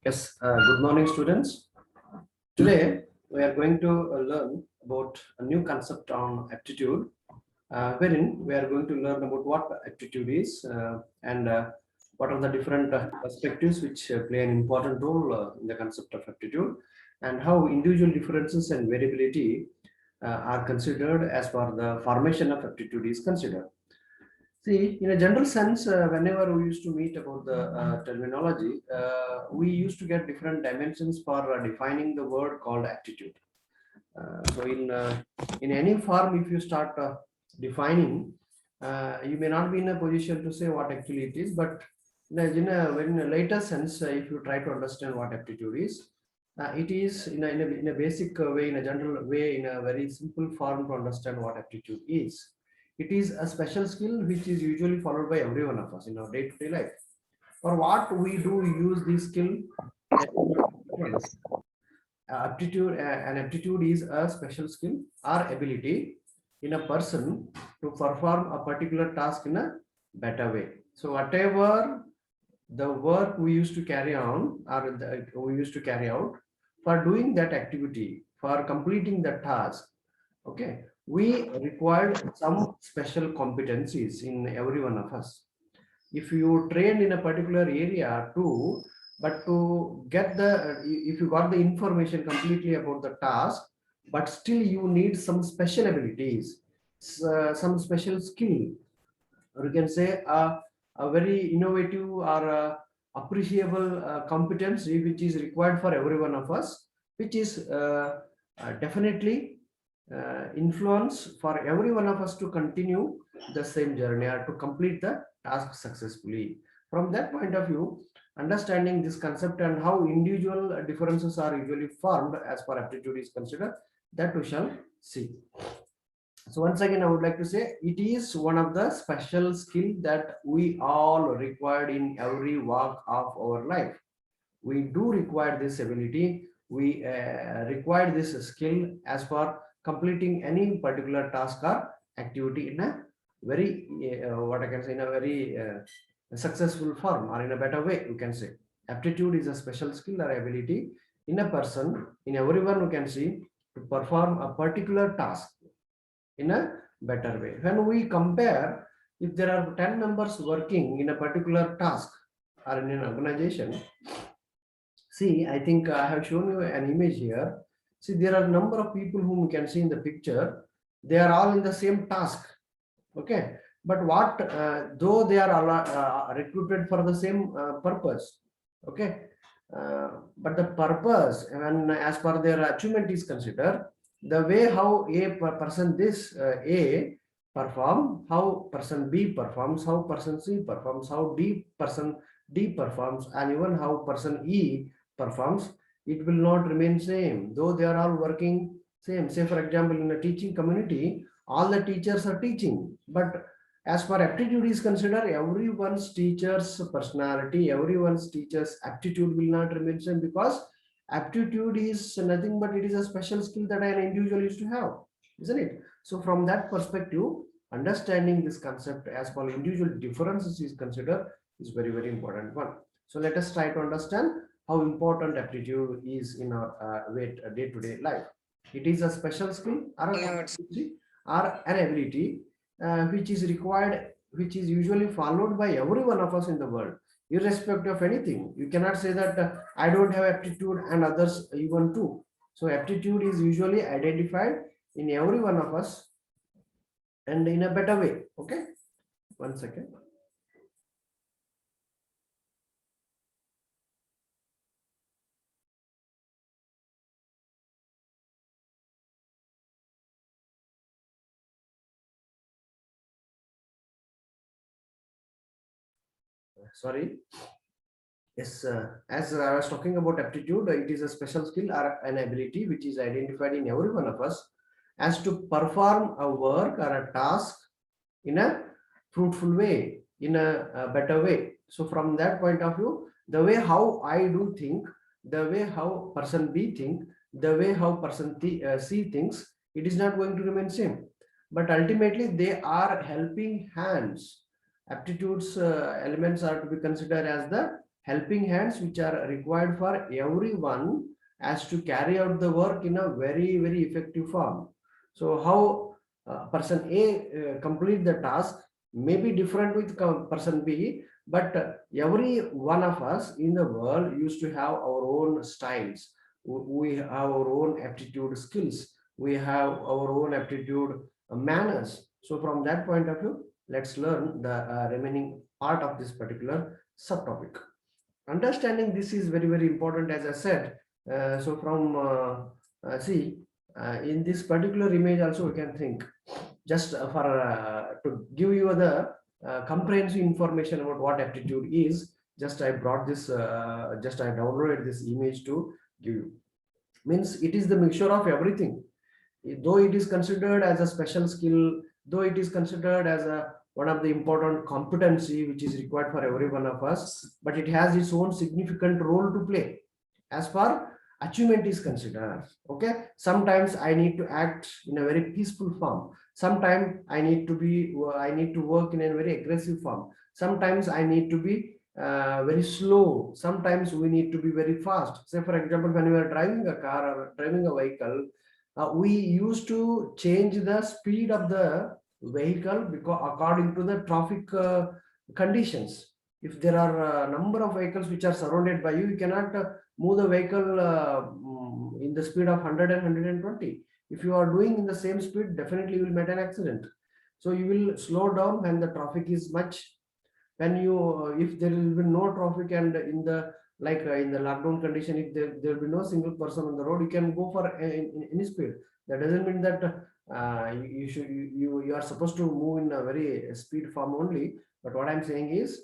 Yes, good morning, students. Today, we are going to learn about a new concept on aptitude, wherein we are going to learn about what aptitude is and what are the different perspectives which play an important role in the concept of aptitude, and how individual differences and variability are considered as per the formation of aptitude is considered. See, in a general sense, whenever we used to meet about the terminology, we used to get different dimensions for defining the word called aptitude. So in any form, if you start defining, you may not be in a position to say what actually it is, but in a later sense, if you try to understand what aptitude is, it is in a basic way, in a general way, in a very simple form to understand what aptitude is. It is a special skill which is usually followed by every one of us in our day-to-day life. For what we do use this skill, aptitude an aptitude is a special skill or ability in a person to perform a particular task in a better way. So whatever the work we used to carry on or we used to carry out, for doing that activity, for completing the task, okay, we required some special competencies in every one of us. If you trained in a particular area too, but to get the if you got the information completely about the task, but still you need some special abilities, some special skill, or you can say a very innovative or appreciable competence which is required for every one of us, which is definitely influence for every one of us to continue the same journey or to complete the task successfully. From that point of view, understanding this concept and how individual differences are usually formed as per aptitude is considered, that we shall see. So once again, I would like to say it is one of the special skill that we all required in every walk of our life. We do require this ability. We require this skill as for completing any particular task or activity in a very what I can say, in a very successful form or in a better way. You can say aptitude is a special skill or ability in a person, in everyone who can see, to perform a particular task in a better way. When we compare, if there are 10 members working in a particular task or in an organization, see, I think I have shown you an image here. See, there are a number of people whom you can see in the picture. They are all in the same task. Okay. But what, though they are all, recruited for the same purpose. Okay. But the purpose, and as per their achievement is considered, the way how person this A perform, how person B performs, how person C performs, how person D performs, and even how person E performs, it will not remain same, though they are all working same. Say for example, in a teaching community, all the teachers are teaching, but as far aptitude is considered, everyone's teacher's personality, everyone's teacher's aptitude will not remain same, because aptitude is nothing but it is a special skill that an individual used to have, isn't it? So from that perspective, understanding this concept as per individual differences is considered is very, very important one. So let us try to understand how important aptitude is in our day-to-day life. It is a special skill or a competency or an ability which is required, which is usually followed by every one of us in the world, irrespective of anything. You cannot say that I don't have aptitude and others even too. So aptitude is usually identified in every one of us and in a better way. Okay, one second. Sorry. Yes, as I was talking about aptitude, it is a special skill or an ability which is identified in every one of us as to perform a work or a task in a fruitful way, in a better way. So from that point of view, the way how I do think, the way how person B think, the way how person C thinks, it is not going to remain same. But ultimately, they are helping hands. Aptitudes elements are to be considered as the helping hands which are required for everyone as to carry out the work in a very, very effective form. So how person A complete the task may be different with person B, but every one of us in the world used to have our own styles. We have our own aptitude skills. We have our own aptitude manners. So from that point of view, let's learn the remaining part of this particular subtopic. Understanding this is very, very important, as I said. So from see in this particular image also we can think just for to give you the comprehensive information about what aptitude is. Just I brought this, just I downloaded this image to give you. Means it is the mixture of everything. Though it is considered as a special skill, though it is considered as a one of the important competency which is required for every one of us, but it has its own significant role to play as far achievement is considered. Okay, sometimes I need to act in a very peaceful form, sometimes I need to work in a very aggressive form, sometimes I need to be very slow, sometimes we need to be very fast. Say for example, when we are driving a car or driving a vehicle, we used to change the speed of the vehicle because according to the traffic conditions. If there are a number of vehicles which are surrounded by you, you cannot move the vehicle in the speed of 100 and 120. If you are doing in the same speed, definitely you will make an accident. So you will slow down when the traffic is much. When you if there will be no traffic and in the like in the lockdown condition, if there will be no single person on the road, you can go for any speed. That doesn't mean that you are supposed to move in a very speed form only. But what I'm saying is,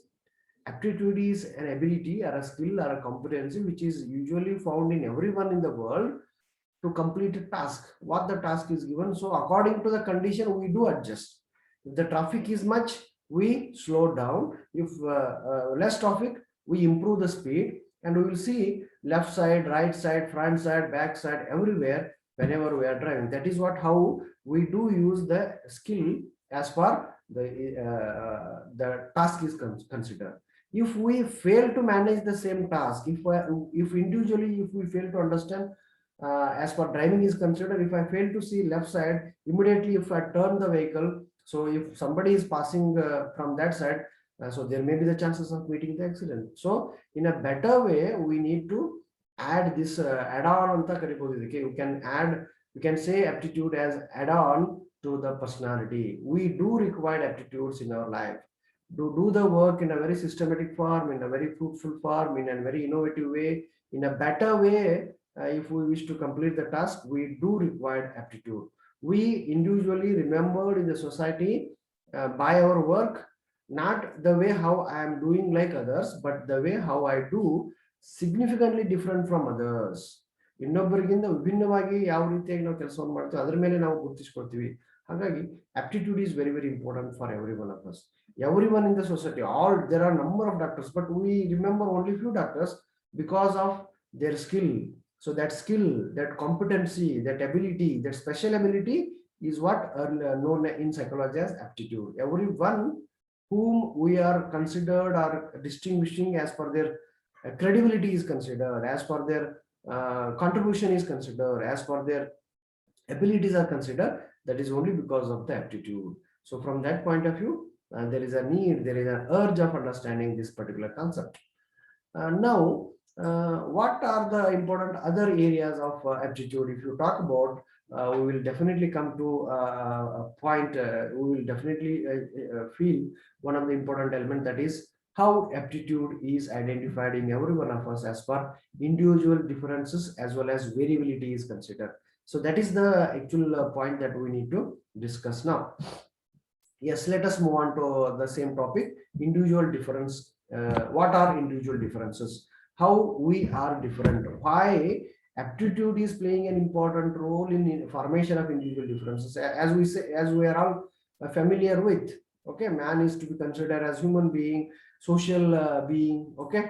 aptitude is an ability or a skill or a competency which is usually found in everyone in the world to complete a task, what the task is given. So according to the condition, we do adjust. If the traffic is much, we slow down. If less traffic, we improve the speed, and we will see left side, right side, front side, back side, everywhere whenever we are driving. That is what how we do use the skill as far the task is considered. If we fail to manage the same task, if individually, if we fail to understand as far driving is considered, if I fail to see left side, immediately if I turn the vehicle, so if somebody is passing from that side, so there may be the chances of meeting the accident. So in a better way, we need to add this add-on anta karibodhu. Okay, we can say aptitude as add-on to the personality. We do require aptitudes in our life to do the work in a very systematic form, in a very fruitful form, in a very innovative way, in a better way. If we wish to complete the task, we do require aptitude. We individually remembered in the society by our work, not the way how I am doing like others, but the way how I do significantly different from others. ಇನ್ನೊಬ್ಬರಿಗಿಂತ ವಿಭಿನ್ನವಾಗಿ ಯಾವ ರೀತಿಯಾಗಿ ನಾವು ಕೆಲಸವನ್ನು ಮಾಡ್ತೀವಿ ಅದರ ಮೇಲೆ ನಾವು ಗುರುತಿಸ್ಕೊಳ್ತೀವಿ. ಹಾಗಾಗಿ aptitude is very, very important for every one of us. Everyone in the society, all there are number of doctors, but we remember only few doctors because of their skill. So that skill, that competency, that ability, that special ability is what are known in psychology as aptitude. Everyone whom we are considered or distinguishing as per their credibility is considered, as per their contribution is considered, as per their abilities are considered, that is only because of the aptitude. So from that point of view, there is a need, there is an urge of understanding this particular concept. Now, what are the important other areas of aptitude? If you talk about, we will definitely come to a point, we will definitely feel one of the important elements, that is how aptitude is identified in every one of us as per individual differences as well as variability is considered. So that is the actual point that we need to discuss now. Yes, let us move on to the same topic, individual difference. What are individual differences? How we are different? Why aptitude is playing an important role in formation of individual differences? As we say, as we are all familiar with, okay, man is to be considered as human being, social being. Okay,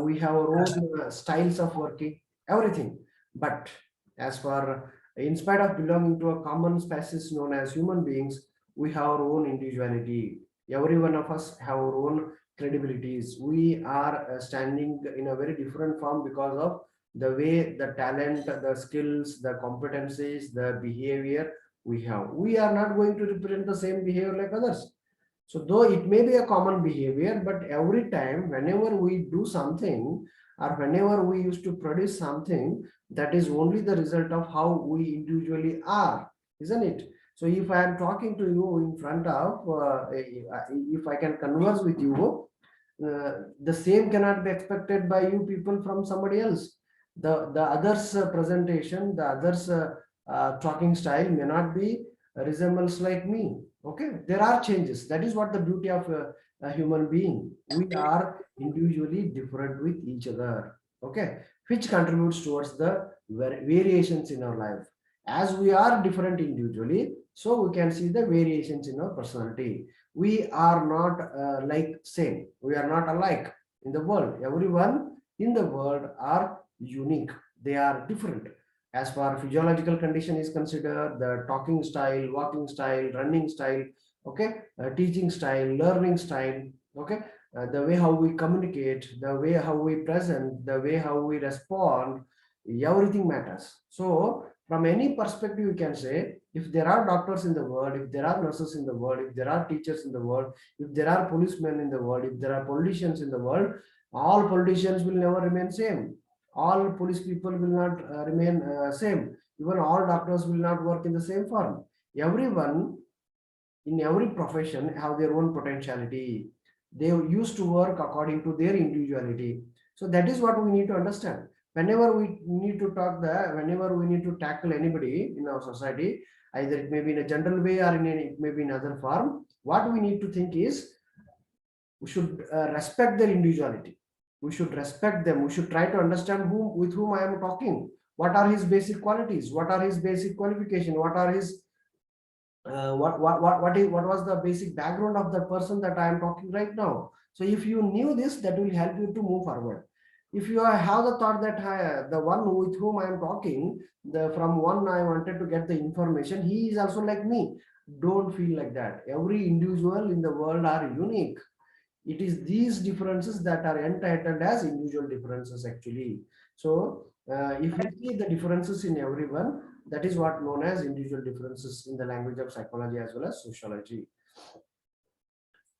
we have our own styles of working, everything. But as for, in spite of belonging to a common species known as human beings, we have our own individuality. Every one of us have our own credibilities. We are standing in a very different form because of the way, the talent, the skills, the competencies, the behavior we have. We are not going to represent the same behavior like others. So though it may be a common behavior, but every time whenever we do something or whenever we used to produce something, that is only the result of how we individually are, isn't it? So if I am talking to you in front of, if I can converse with you, the same cannot be expected by you people from somebody else. The others presentation, the others talking style may not be resembles like me. Okay, there are changes. That is what the beauty of a human being. We are individually different with each other. Okay, which contributes towards the variations in our life. As we are different individually, so we can see the variations in our personality. We are not like same. We are not alike in the world. Everyone in the world are unique. They are different. As far physiological condition is considered, the talking style, walking style, running style, okay, teaching style, learning style, okay, the way how we communicate, the way how we present, the way how we respond, everything matters. So from any perspective, you can say, if there are doctors in the world, if there are nurses in the world, if there are teachers in the world, if there are policemen in the world, if there are politicians in the world, all politicians will never remain same. All police people will not remain same. Even all doctors will not work in the same firm. Everyone in every profession have their own potentiality. They used to work according to their individuality. So that is what we need to understand. Whenever we need to talk the, whenever we need to tackle anybody in our society, either it may be in a general way or it may be in other form, what we need to think is we should respect their individuality. We should respect them. We should try to understand whom, with whom I am talking. What are his basic qualities? What are his basic qualification? What are his what was the basic background of the person that I am talking right now? So if you knew this, that will help you to move forward. If you have the thought that the one with whom I am talking, the from one I wanted to get the information, he is also like me. Don't feel like that. Every individual in the world are unique. It is these differences that are entitled as individual differences actually. So if you see the differences in everyone, that is what known as individual differences in the language of psychology as well as sociology.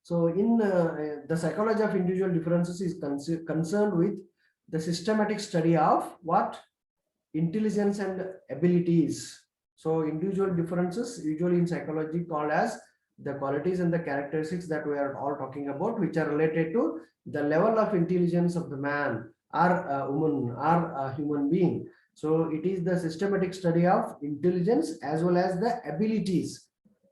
So in the psychology of individual differences is concerned with the systematic study of what? Intelligence and abilities. So individual differences usually in psychology called as the qualities and the characteristics that we are all talking about, which are related to the level of intelligence of the man or a woman or a human being. So it is the systematic study of intelligence as well as the abilities.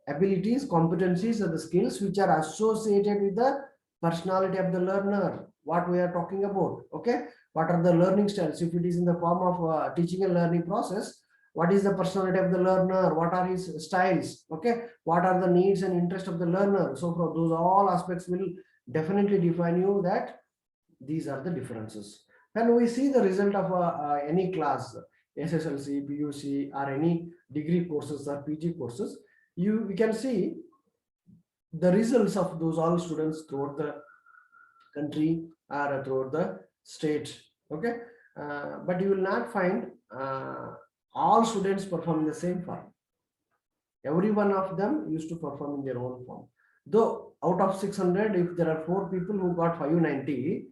Abilities, competencies, are the skills which are associated with the personality of the learner. What we are talking about, okay? What are the learning styles? If it is in the form of teaching and learning process, what is the personality of the learner? What are his styles? Okay, what are the needs and interests of the learner? So for those all aspects will definitely define you that these are the differences. When we see the result of any class, SSLC, PUC, or any degree courses or PG courses, we can see the results of those all students throughout the country or throughout the state. Okay, but you will not find all students perform in the same form. Every one of them used to perform in their own form. Though out of 600, if there are 4 people who got 590,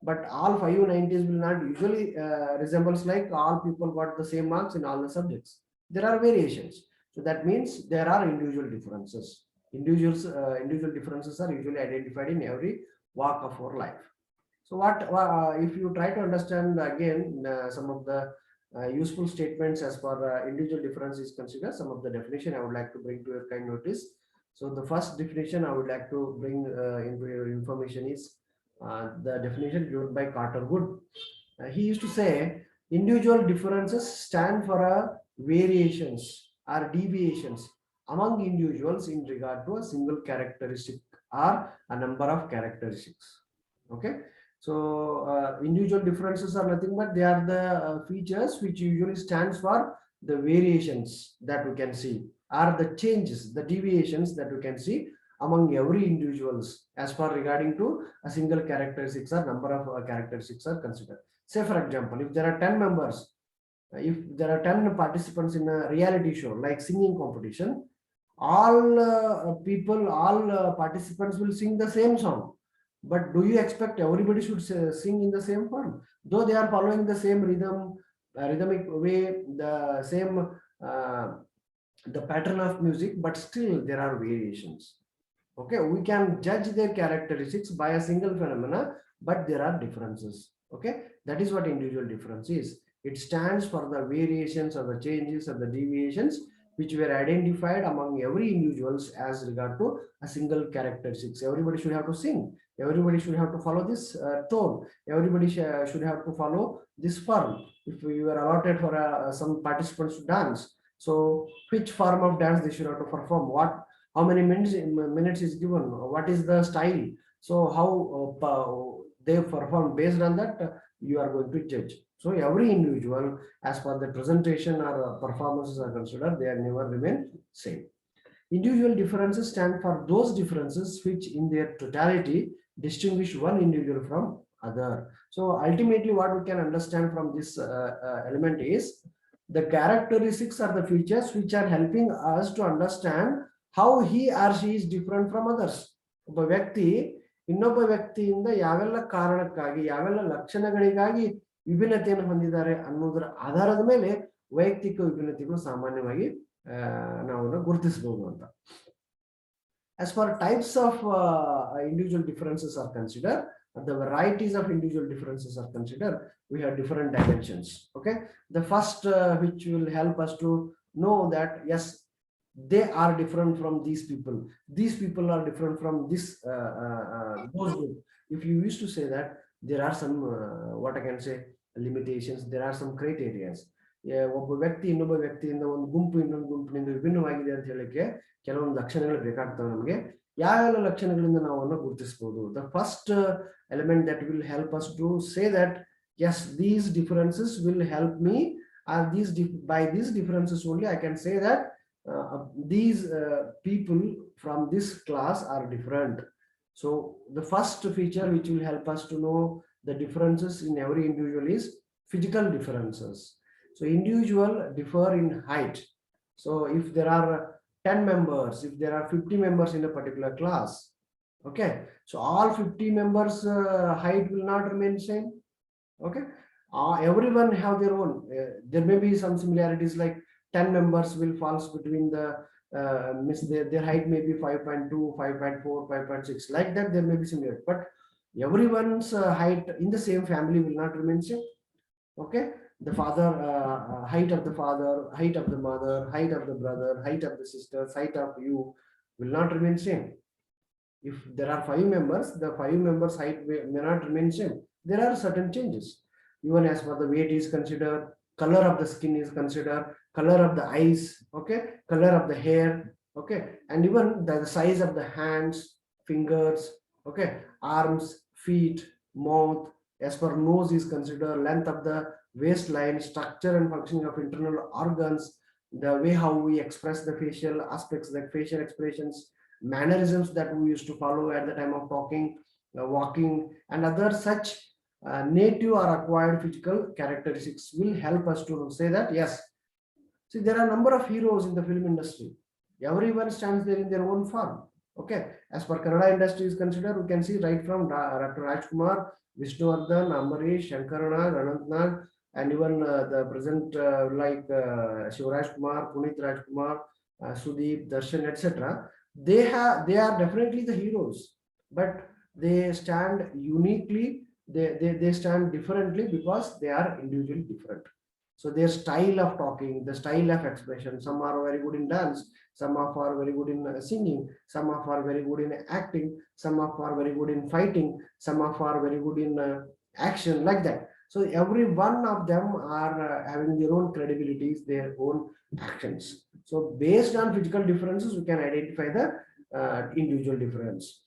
but all 590s will not usually resembles like all people got the same marks in all the subjects. There are variations. So that means there are individual differences. Individual differences are usually identified in every walk of our life. So what if you try to understand again some of the useful statements as far individual difference is considered, some of the definition I would like to bring to your kind notice. So the first definition I would like to bring into your information is the definition given by Carter Wood. He used to say individual differences stand for variations or deviations among individuals in regard to a single characteristic or a number of characteristics. Okay, so individual differences are nothing but they are the features which usually stands for the variations that we can see, or the changes, the deviations that we can see among every individuals as far regarding to a single characteristics or number of characteristics are considered. Say for example, if there are 10 members, if there are 10 participants in a reality show like singing competition, all all participants will sing the same song. But do you expect everybody should sing in the same form? Though they are following the same rhythmic way, the same the pattern of music, but still there are variations. Okay, we can judge their characteristics by a single phenomena, but there are differences. Okay, that is what individual difference is. It stands for the variations or the changes or the deviations which were identified among every individuals as regard to a single characteristics. Everybody should have to sing. Everybody should have to follow this tone. Everybody should have to follow this form. If we were allotted for some participants to dance, so which form of dance they should have to perform, what, how many minutes is given, what is the style, so how they perform, based on that you are going to judge. So every individual, as per the presentation or performances are considered, they are never remain same. Individual differences stand for those differences which in their totality distinguish one individual from other. So ultimately what we can understand from this element is the characteristics are the features which are helping us to understand how he or she is different from others. ಒಬ್ಬ ವ್ಯಕ್ತಿ ಇನ್ನೊಬ್ಬ ವ್ಯಕ್ತಿಯಿಂದ ಯಾವೆಲ್ಲ ಕಾರಣಕ್ಕಾಗಿ ಯಾವೆಲ್ಲ ಲಕ್ಷಣಗಳಿಗಾಗಿ ವಿಭಿನ್ನತೆಯನ್ನು ಹೊಂದಿದ್ದಾರೆ ಅನ್ನೋದರ ಆಧಾರದ ಮೇಲೆ ವೈಯಕ್ತಿಕ ವಿಭಿನ್ನತೆಗಳು ಸಾಮಾನ್ಯವಾಗಿ ನಾವು ಗುರುತಿಸಬಹುದು ಅಂತ. As far types of individual differences are considered, the varieties of individual differences are considered, we have different dimensions. Okay, the first which will help us to know that yes, they are different from these people are different from this those group. If you used to say that, there are some what I can say limitations, there are some criteria. ಒಬ್ಬ ವ್ಯಕ್ತಿ ಇನ್ನೊಬ್ಬ ವ್ಯಕ್ತಿಯಿಂದ ಒಂದು ಗುಂಪು ಇನ್ನೊಂದು ಗುಂಪಿನಿಂದ ವಿಭಿನ್ನವಾಗಿದೆ ಅಂತ ಹೇಳಕ್ಕೆ ಕೆಲವೊಂದು ಲಕ್ಷಣಗಳು ಬೇಕಾಗ್ತವೆ. ನಮಗೆ ಯಾವೆಲ್ಲ ಲಕ್ಷಣಗಳಿಂದ ನಾವು ಅನ್ನು ಗುರುತಿಸಬಹುದು? The first element that will help us to say that yes, these differences will help me, or by these differences only I can say that these people from this class are different. So the first feature which will help us to know the differences in every individual is physical differences. So individual differ in height. So if there are 10 members, if there are 50 members in a particular class, okay, so all 50 members height will not remain same. Okay, everyone have their own, there may be some similarities, like 10 members will fall between the their height may be 5.2, 5.4, 5.6, like that there may be similar, but everyone's height in the same family will not remain same. Okay, the father height of the father, height of the mother, height of the brother, height of the sisters, height of you will not remain same. If there are 5 members, the 5 members height may not remain same. There are certain changes, even as for the weight is considered, color of the skin is considered, color of the eyes, okay, color of the hair, okay, and even the size of the hands, fingers, okay, arms, feet, mouth. As per nose is considered, length of the waistline, structure and functioning of internal organs, the way how we express the facial aspects, like facial expressions, mannerisms that we used to follow at the time of talking, walking, and other such native or acquired physical characteristics will help us to say that yes, see, there are a number of heroes in the film industry. Everyone stands there in their own form. Okay, as per Kannada industry is considered, we can see right from Dr. Rajkumar, Vishnuvardhan, Ambarish, Shankarana, Anantnag, and even the present like Shivraj Kumar, Punit Rajkumar, Sudeep, Darshan, etc. They are definitely the heroes, but they stand uniquely. They stand differently because they are individually different. So their style of talking, the style of expression, some are very good in dance, some are very good in singing, some are very good in acting, some are very good in fighting, some are very good in action, like that. So every one of them are having their own credibilities, their own actions. So based on physical differences, we can identify the individual difference.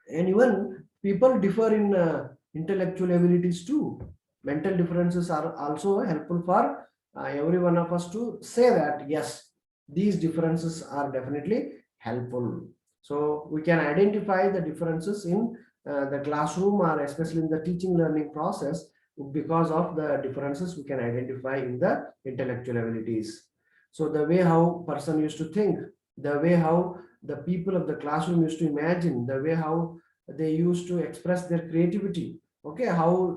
And even people differ in intellectual abilities too. Mental differences are also helpful for every one of us to say that yes, these differences are definitely helpful. So we can identify the differences in the classroom, or especially in the teaching learning process. Because of the differences we can identify in the intellectual abilities. So the way how person used to think, the way how the people of the classroom used to imagine, the way how they used to express their creativity, okay, how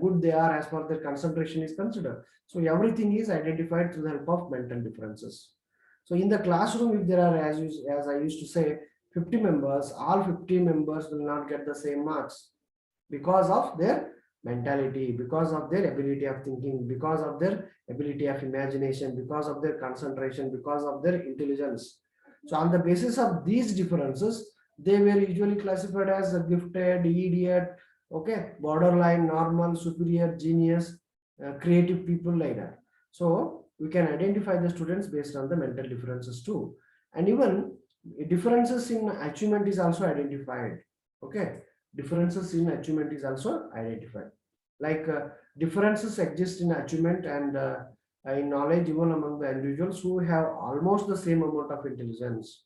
good they are as far as their concentration is considered. So everything is identified through the help of mental differences. So in the classroom, if there are, as I used to say, 50 members, all 50 members will not get the same marks because of their mentality, because of their ability of thinking, because of their ability of imagination, because of their concentration, because of their intelligence. So on the basis of these differences, they were usually classified as a gifted, idiot, okay, borderline, normal, superior, genius, creative people, like that. So we can identify the students based on the mental differences too. And even differences in achievement is also identified. Okay, differences in achievement is also identified. Like differences exist in achievement and in knowledge even among the individuals who have almost the same amount of intelligence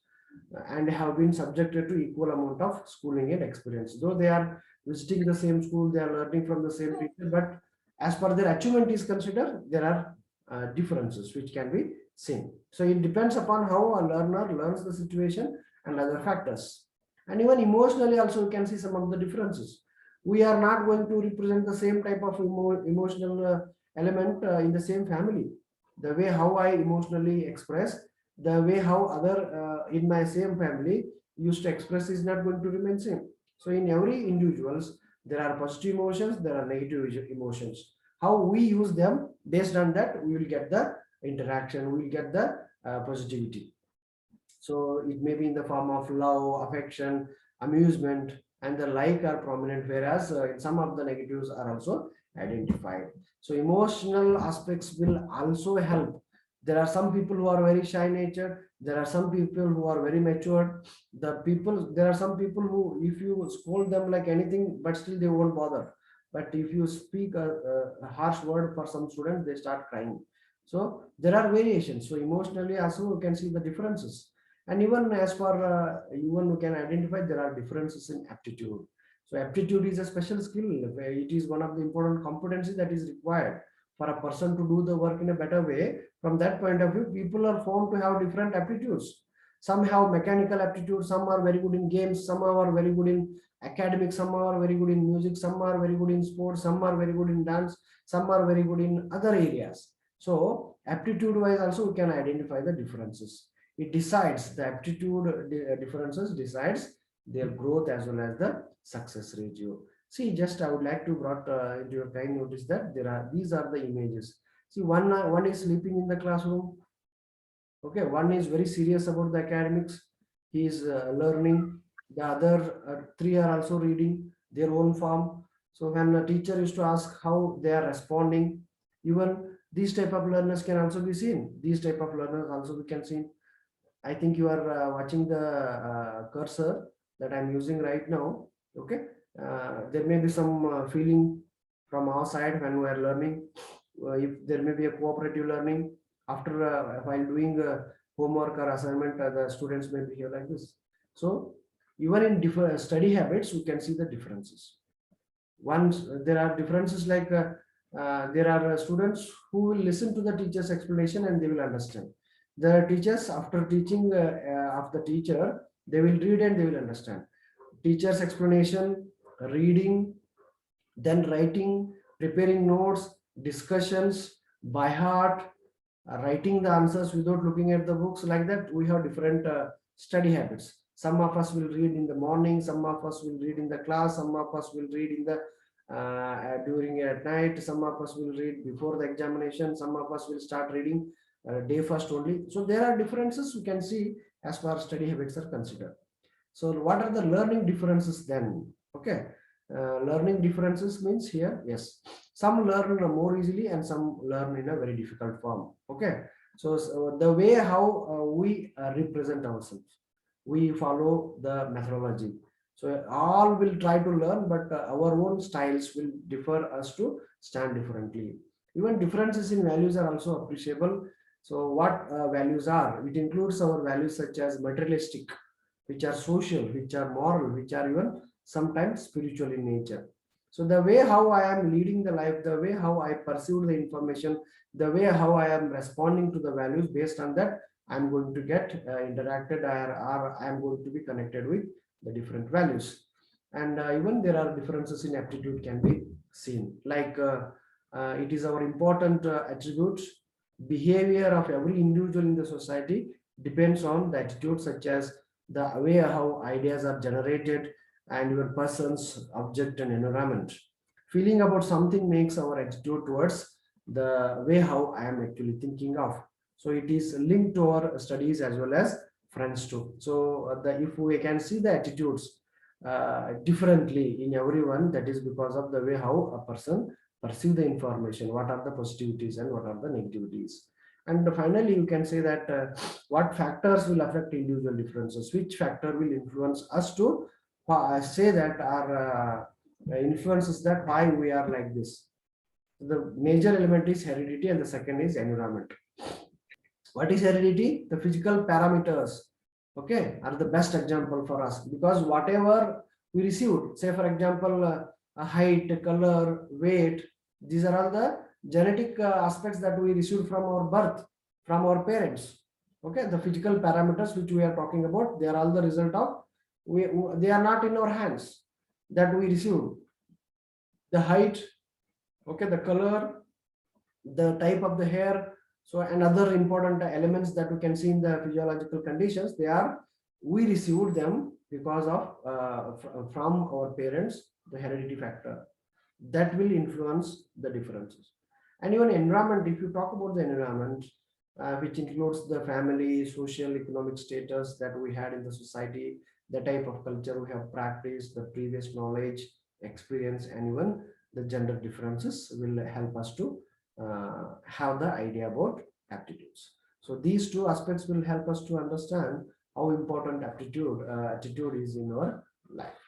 and have been subjected to equal amount of schooling and experience. Though they are visiting the same school, they are learning from the same teacher, but as per their achievement is considered, there are differences which can be seen. So it depends upon how a learner learns the situation and other factors. And even emotionally also you can see some of the differences. We are not going to represent the same type of emotional element in the same family. The way how I emotionally express, the way how other in my same family used to express is not going to remain same. So in every individuals, there are positive emotions, there are negative emotions. How we use them, based on that, we will get the interaction, we will get the positivity. So it may be in the form of love, affection, amusement, and the like are prominent, whereas some of the negatives are also identified. So emotional aspects will also help. There are some people who are very shy natured. There are some people who are very matured. There are some people who, if you scold them like anything, but still they won't bother. But if you speak a harsh word for some students, they start crying. So there are variations. So emotionally also you can see the differences. And even as for even we can identify there are differences in aptitude. So aptitude is a special skill where it is one of the important competencies that is required for a person to do the work in a better way. From that point of view, people are found to have different aptitudes. Some have mechanical aptitude, some are very good in games, some are very good in academics, some are very good in music, some are very good in sports, some are very good in dance, some are very good in other areas. So aptitude wise also we can identify the differences. It decides the aptitude differences decides their growth as well as the success ratio. See, just I would like to brought into your kind notice that these are the images. See, one is sleeping in the classroom. Okay, one is very serious about the academics. He is learning. The other three are also reading their own form. So when a teacher used to ask how they are responding, even these type of learners can also be seen. These type of learners also we can see. I think you are watching the cursor that I'm using right now. Okay, there may be some feeling from our side when we are learning. If there may be a cooperative learning after while doing homework or assignment, the students may behave like this. So even in different study habits, we can see the differences. Once there are differences like there are students who will listen to the teacher's explanation and they will understand. The teachers, after teaching of the teacher, they will read and they will understand. Teacher's explanation, reading, then writing, preparing notes, discussions by heart, writing the answers without looking at the books. Like that, we have different study habits. Some of us will read in the morning, some of us will read in the class, some of us will read in the during at night, some of us will read before the examination, some of us will start reading day first only. So there are differences we can see as far as study habits are considered. So what are the learning differences then? Okay, learning differences means here, yes, some learn more easily and some learn in a very difficult form. Okay, so the way how we represent ourselves, we follow the methodology. So all will try to learn, but our own styles will differ us to stand differently. Even differences in values are also appreciable. So what values are? It includes our values such as materialistic. which are social, which are moral, which are even sometimes spiritual in nature. So the way how I am leading the life, the way how I perceive the information, the way how I am responding to the values, based on that, I'm going to get interacted, or I am going to be connected with the different values. And even there are differences in aptitude can be seen. Like it is our important attribute. Behavior of every individual in the society depends on the attitude, such as the way how ideas are generated and your person's object and environment. Feeling about something makes our attitude towards the way how I am actually thinking of. So it is linked to our studies as well as friends too. So if we can see the attitudes differently in everyone, that is because of the way how a person perceive the information, what are the positivities and what are the negativities. And finally you can say that what factors will affect individual differences, which factor will influence us to say that our influences that why we are like this. The major element is heredity and the second is environment. What is heredity? The physical parameters, okay, are the best example for us, because whatever we received, say for example, a height, color, weight, these are all the genetic aspects that we received from our birth, from our parents. Okay, the physical parameters which we are talking about, they are all the result of they are not in our hands, that we received. The height, okay, the color, the type of the hair, so and other important elements that we can see in the physiological conditions, they are, we received them because of from our parents, the heredity factor that will influence the differences. And even environment, if you talk about the environment, which includes the family, social, economic status that we had in the society, the type of culture we have practiced, the previous knowledge, experience, and even the gender differences will help us to have the idea about aptitudes. So these two aspects will help us to understand how important attitude is in our life.